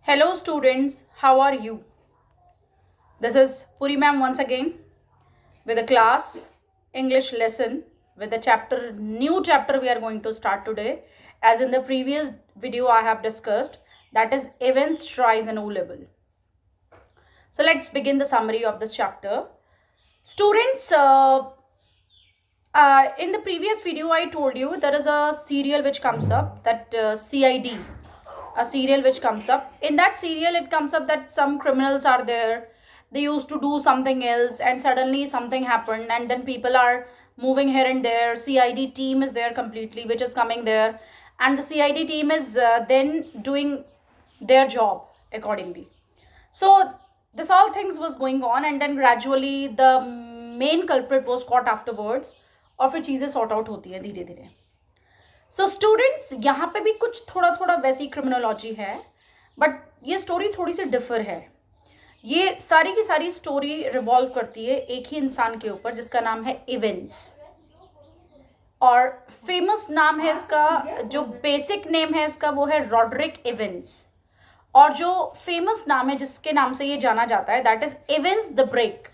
Hello students, how are you? This is Puri ma'am once again with a class English lesson with a new chapter we are going to start today. As in the previous video I have discussed, that is events rise and O level. So let's begin the summary of this chapter. Students, in the previous video I told you there is a serial which comes up, that CID, a serial which comes up. In that serial it comes up that some criminals are there, they used to do something else and suddenly something happened, and then people are moving here and there. CID team is there completely, which is coming there, and the CID team is then doing their job accordingly. So this all things was going on, and then gradually the main culprit was caught afterwards, और फिर चीज़ें sort out होती हैं धीरे धीरे. So students, यहाँ पे भी कुछ थोड़ा थोड़ा वैसी क्रिमिनोलॉजी है, बट ये स्टोरी थोड़ी सी डिफर है. ये सारी की सारी स्टोरी रिवॉल्व करती है एक ही इंसान के ऊपर जिसका नाम है इवेंस, और फेमस नाम है इसका, जो बेसिक नेम है इसका वो है रॉड्रिक इवेंस, और जो फेमस नाम है जिसके नाम से ये जाना जाता है that is Evans the break.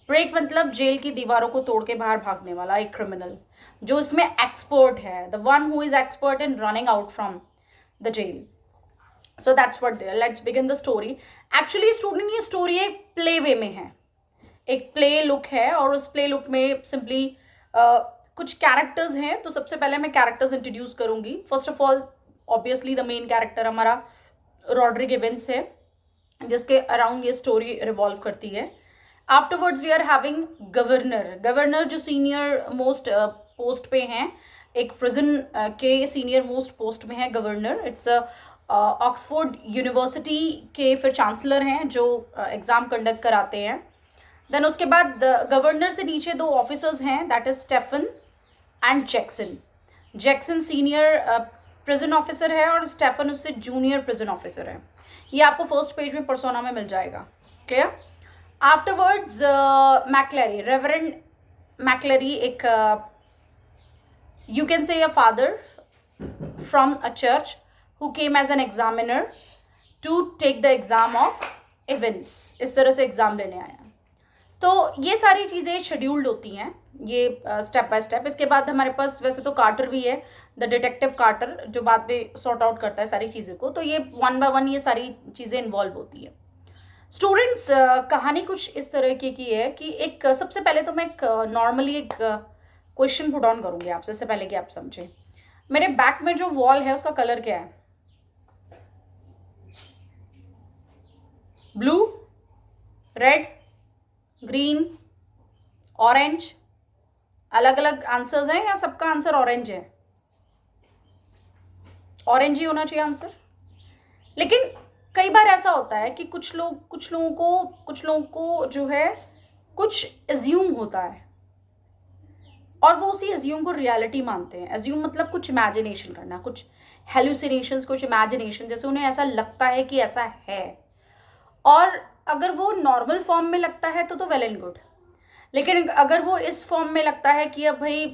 Break मतलब जेल की दीवारों को तोड़ के बाहर भागने वाला एक क्रिमिनल जो इसमें एक्सपर्ट है, the one who is expert in running out from the jail. So that's what there. Let's begin the story. Actually student, ये स्टोरी एक प्ले वे में है, एक प्ले लुक है, और उस प्ले लुक में सिंपली कुछ कैरेक्टर्स हैं. तो सबसे पहले मैं कैरेक्टर्स इंट्रोड्यूस करूंगी. First of all obviously the main character हमारा रॉड्रिक इवेंस है, जिसके अराउंड ये स्टोरी रिवॉल्व करती है. Afterwards we are having governor. Governor जो सीनियर मोस्ट पोस्ट पे हैं, एक प्रिजन के सीनियर मोस्ट पोस्ट में है गवर्नर. इट्स ऑक्सफोर्ड यूनिवर्सिटी के फिर चांसलर हैं जो एग्ज़ाम कंडक्ट कराते हैं. देन उसके बाद गवर्नर से नीचे दो ऑफिसर्स हैं, that is Stephen and Jackson. Jackson senior prison officer है और स्टेफन उससे जूनियर प्रिजन ऑफिसर है. ये आपको फर्स्ट पेज में पर्सोना में मिल जाएगा. क्लियर. आफ्टरवर्ड्स मैक्लरी, रेवरेंड मैक्लरी, एक you can say a father from a church who came as an examiner to take the exam of events. इस तरह से एग्ज़ाम लेने आया. तो ये सारी चीज़ें शेड्यूल्ड होती हैं, ये स्टेप बाय स्टेप. इसके बाद हमारे पास वैसे तो कार्टर भी है, द डिटेक्टिव कार्टर, जो बाद में सॉर्ट आउट करता है सारी चीज़ों को. तो ये वन बाय वन ये सारी चीज़ें इन्वॉल्व होती है. स्टूडेंट्स, कहानी कुछ इस तरह की है कि एक सबसे पहले तो मैं एक नॉर्मली एक क्वेश्चन पुट ऑन करूंगी आपसे, इससे पहले कि आप समझें. मेरे बैक में जो वॉल है उसका कलर क्या है? Blue, red, green, orange? अलग अलग आंसर्स हैं या सबका आंसर ऑरेंज है? ऑरेंज ही होना चाहिए आंसर. लेकिन कई बार ऐसा होता है कि कुछ लोगों को जो है कुछ एज्यूम होता है और वो उसी एज्यूम को रियलिटी मानते हैं. एज्यूम मतलब कुछ इमेजिनेशन करना, कुछ हेलुसिनेशंस, कुछ इमेजिनेशन, जैसे उन्हें ऐसा लगता है कि ऐसा है. और अगर वो नॉर्मल फॉर्म में लगता है तो वेल एंड गुड. लेकिन अगर वो इस फॉर्म में लगता है कि अब भाई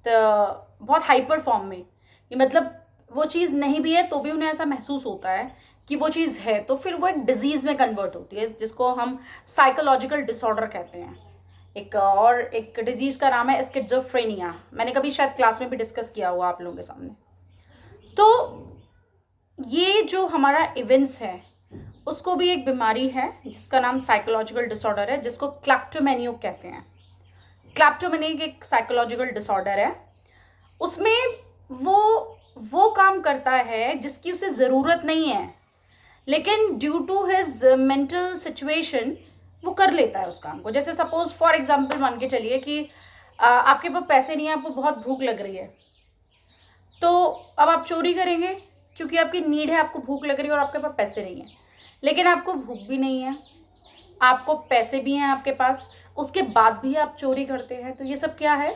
बहुत हाइपर फॉर्म में, ये मतलब वो चीज़ नहीं भी है तो भी उन्हें ऐसा महसूस होता है कि वो चीज़ है, तो फिर वो एक डिजीज़ में कन्वर्ट होती है, जिसको हम साइकोलॉजिकल डिसऑर्डर कहते हैं. एक डिजीज़ का नाम है स्किज़ोफ्रेनिया. मैंने कभी शायद क्लास में भी डिस्कस किया हुआ आप लोगों के सामने. तो ये जो हमारा इवेंट्स है उसको भी एक बीमारी है जिसका नाम साइकोलॉजिकल डिसऑर्डर है, जिसको क्लैप्टोमेनिया कहते हैं. क्लैप्टोमेनिया एक साइकोलॉजिकल डिसऑर्डर है. उसमें वो काम करता है जिसकी उसे ज़रूरत नहीं है, लेकिन due to his mental situation वो कर लेता है उस काम को. जैसे सपोज फॉर एग्जांपल मान के चलिए कि आपके पास पैसे नहीं है, आपको बहुत भूख लग रही है, तो अब आप चोरी करेंगे क्योंकि आपकी नीड है, आपको भूख लग रही है और आपके पास पैसे नहीं है. लेकिन आपको भूख भी नहीं है, आपको पैसे भी हैं आपके पास, उसके बाद भी आप चोरी करते हैं. तो ये सब क्या है?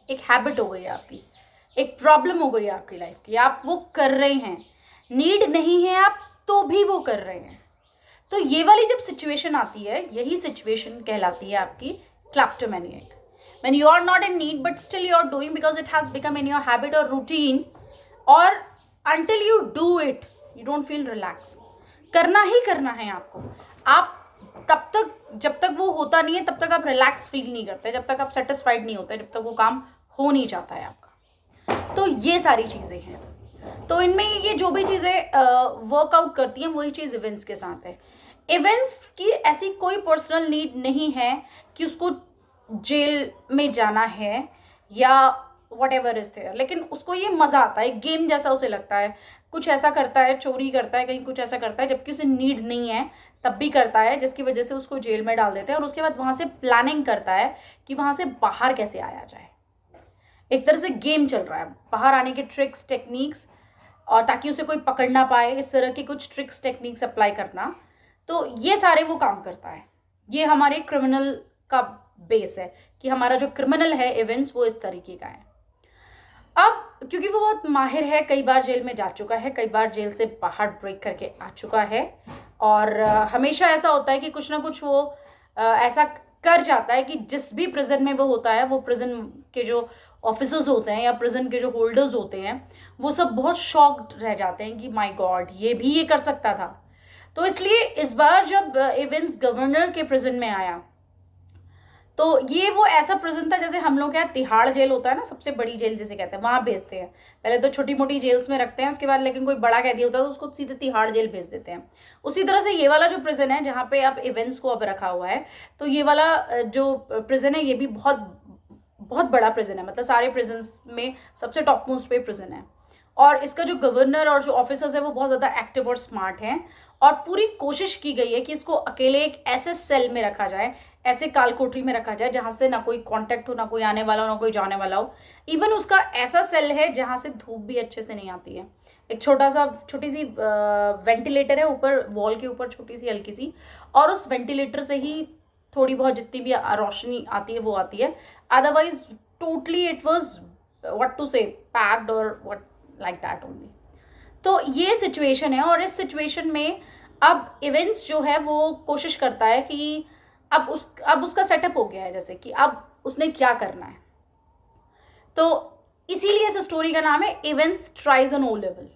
एक हैबिट हो गई है आपकी, एक प्रॉब्लम हो गई है आपकी लाइफ की. आप वो कर रहे हैं, नीड नहीं है आप तो भी वो कर रहे हैं. तो ये वाली जब सिचुएशन आती है, यही सिचुएशन कहलाती है आपकी क्लैप्टोमेनिक. When you are not in need but still you are doing because it has become in your habit or routine, or until you do it you don't feel relax. करना ही करना है आपको। आप तब तक, जब तक वो होता नहीं है तब तक आप रिलैक्स फील नहीं करते, जब तक आप सेटिस्फाइड नहीं होते, जब तक वो काम हो नहीं जाता है आपका। तो ये सारी चीज़ें हैं। तो इनमें ये जो भी चीज़ें वर्कआउट करती हैं वही चीज़ इवेंट्स के साथ है। इवेंट्स की ऐसी कोई पर्सनल नीड नहीं है कि उसको जेल में जाना है या वट एवर इज देयर, लेकिन उसको ये मज़ा आता है, गेम जैसा उसे लगता है। कुछ ऐसा करता है, चोरी करता है, कहीं कुछ ऐसा करता है जबकि उसे नीड नहीं है, तब भी करता है, जिसकी वजह से उसको जेल में डाल देते हैं। और उसके बाद वहाँ से प्लानिंग करता है कि वहाँ से बाहर कैसे आया जाए। एक तरह से गेम चल रहा है, बाहर आने के ट्रिक्स टेक्निक्स, और ताकि उसे कोई पकड़ ना पाए, इस तरह के कुछ ट्रिक्स टेक्निक्स अप्लाई करना। तो ये सारे वो काम करता है। ये हमारे क्रिमिनल का बेस है कि हमारा जो क्रिमिनल है इवेंट्स वो इस तरीके का है। अब क्योंकि वो बहुत माहिर है, कई बार जेल में जा चुका है, कई बार जेल से बाहर ब्रेक करके आ चुका है, और हमेशा ऐसा होता है कि कुछ ना कुछ वो ऐसा कर जाता है कि जिस भी प्रिजन में वो होता है, वो प्रिजन के जो ऑफिसर्स होते हैं या प्रिजन के जो होल्डर्स होते हैं, वो सब बहुत शॉक्ड रह जाते हैं कि माय गॉड, ये भी ये कर सकता था। तो इसलिए इस बार जब इवेंट्स गवर्नर के प्रिजन में आया, तो ये वो ऐसा प्रिजन था जैसे हम लोग क्या तिहाड़ जेल होता है ना, सबसे बड़ी जेल जिसे कहते हैं, वहाँ भेजते हैं। पहले तो छोटी मोटी जेल्स में रखते हैं, उसके बाद लेकिन कोई बड़ा कैदी होता है तो उसको सीधे तिहाड़ जेल भेज देते हैं। उसी तरह से ये वाला जो प्रिजन है जहाँ पे अब इवेंट्स को अब रखा हुआ है, तो ये वाला जो प्रिजन है ये भी बहुत बहुत बड़ा प्रिजन है, मतलब सारे प्रिजन में सबसे टॉप मोस्ट पे प्रिजन है। और इसका जो गवर्नर और जो ऑफिसर्स है वो बहुत ज़्यादा एक्टिव और स्मार्ट हैं, और पूरी कोशिश की गई है कि इसको अकेले एक ऐसे सेल में रखा जाए, ऐसे काल कोठरी में रखा जाए जहाँ से ना कोई कांटेक्ट हो, ना कोई आने वाला हो, ना कोई जाने वाला हो। इवन उसका ऐसा सेल है जहाँ से धूप भी अच्छे से नहीं आती है। एक छोटी सी वेंटिलेटर है ऊपर वॉल के ऊपर, छोटी सी हल्की सी, और उस वेंटिलेटर से ही थोड़ी बहुत जितनी भी रोशनी आती है वो आती है। Otherwise totally it was what to say packed और व्हाट लाइक दैट ओनली। तो ये सिचुएशन है, और इस सिचुएशन में अब इवेंट्स जो है वो कोशिश करता है कि अब उसका सेटअप हो गया है, जैसे कि अब उसने क्या करना है। तो इसीलिए इस स्टोरी का नाम है events tries an O level.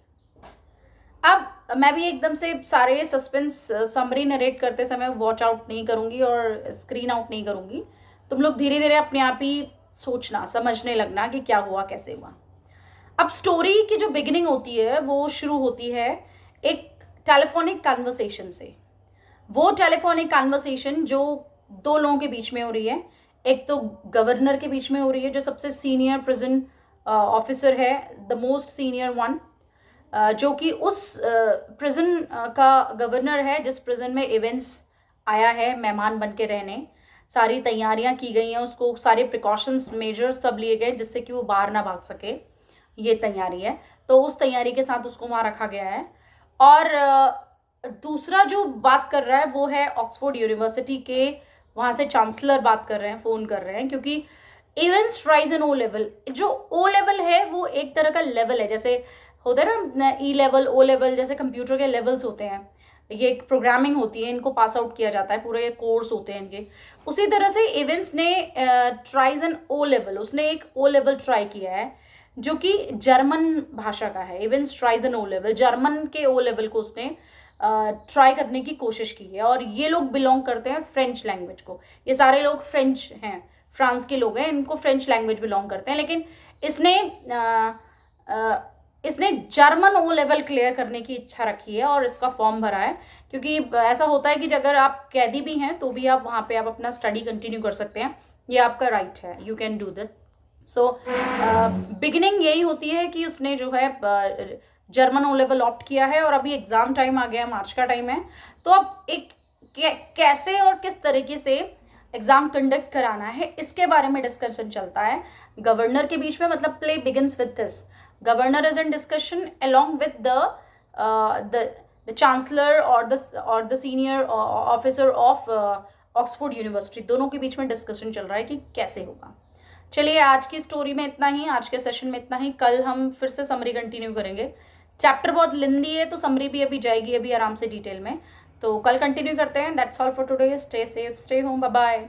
अब मैं भी एकदम से सारे सस्पेंस समरी नरेट करते समय वॉच आउट नहीं करूंगी और स्क्रीन आउट नहीं करूंगी। तुम लोग धीरे धीरे अपने आप ही सोचना, समझने लगना कि क्या हुआ, कैसे हुआ। अब स्टोरी की जो बिगिनिंग होती है वो शुरू होती है एक टेलीफोनिक कन्वर्सेशन से। वो टेलीफोनिक कन्वर्सेशन जो दो लोगों के बीच में हो रही है, एक तो गवर्नर के बीच में हो रही है जो सबसे सीनियर प्रिजन ऑफिसर है, द मोस्ट सीनियर वन, जो कि उस प्रिजन का गवर्नर है जिस प्रिजन में इवेंट्स आया है मेहमान बन के रहने। सारी तैयारियां की गई हैं, उसको सारे प्रिकॉशंस मेजर्स सब लिए गए जिससे कि वो बाहर ना भाग सके, ये तैयारी है। तो उस तैयारी के साथ उसको वहाँ रखा गया है। और दूसरा जो बात कर रहा है वो है ऑक्सफोर्ड यूनिवर्सिटी के, वहाँ से चांसलर बात कर रहे हैं, फ़ोन कर रहे हैं, क्योंकि events tries an O level. जो ओ लेवल है वो एक तरह का लेवल है, जैसे होता है ना ई लेवल, ओ लेवल, जैसे कंप्यूटर के लेवल्स होते हैं, ये एक प्रोग्रामिंग होती है, इनको पास आउट किया जाता है, पूरे कोर्स होते हैं इनके। उसी तरह से इवेंट्स ने ट्राइज एन ओ लेवल, उसने एक ओ लेवल ट्राई किया है जो कि जर्मन भाषा का है। Events tries an O level, German के ओ लेवल को उसने ट्राई करने की कोशिश की है। और ये लोग बिलोंग करते हैं फ्रेंच लैंग्वेज को, ये सारे लोग फ्रेंच हैं, फ्रांस के लोग हैं, इनको फ्रेंच लैंग्वेज बिलोंग करते हैं। लेकिन इसने जर्मन ओ लेवल क्लियर करने की इच्छा रखी है और इसका फॉर्म भरा है, क्योंकि ऐसा होता है कि अगर आप कैदी भी हैं तो भी आप वहाँ पे आप अपना स्टडी कंटिन्यू कर सकते हैं, ये आपका राइट है, you can do this. So beginning यही होती है कि उसने जो है जर्मन ओ लेवल ऑप्ट किया है, और अभी एग्ज़ाम टाइम आ गया है, मार्च का टाइम है। तो अब एक कैसे और किस तरीके से एग्ज़ाम कंडक्ट कराना है इसके बारे में डिस्कशन चलता है गवर्नर के बीच में। मतलब play begins with this, governor is in discussion along with the chancellor or the senior officer of Oxford university, दोनों के बीच में डिस्कशन चल रहा है कि कैसे होगा। चलिए आज की स्टोरी में इतना ही, आज के सेशन में इतना ही। कल हम फिर से समरी कंटिन्यू करेंगे। चैप्टर बहुत लेंदी है तो समरी भी अभी जाएगी अभी आराम से डिटेल में, तो कल कंटिन्यू करते हैं। That's all for today, stay safe, stay home, bye bye.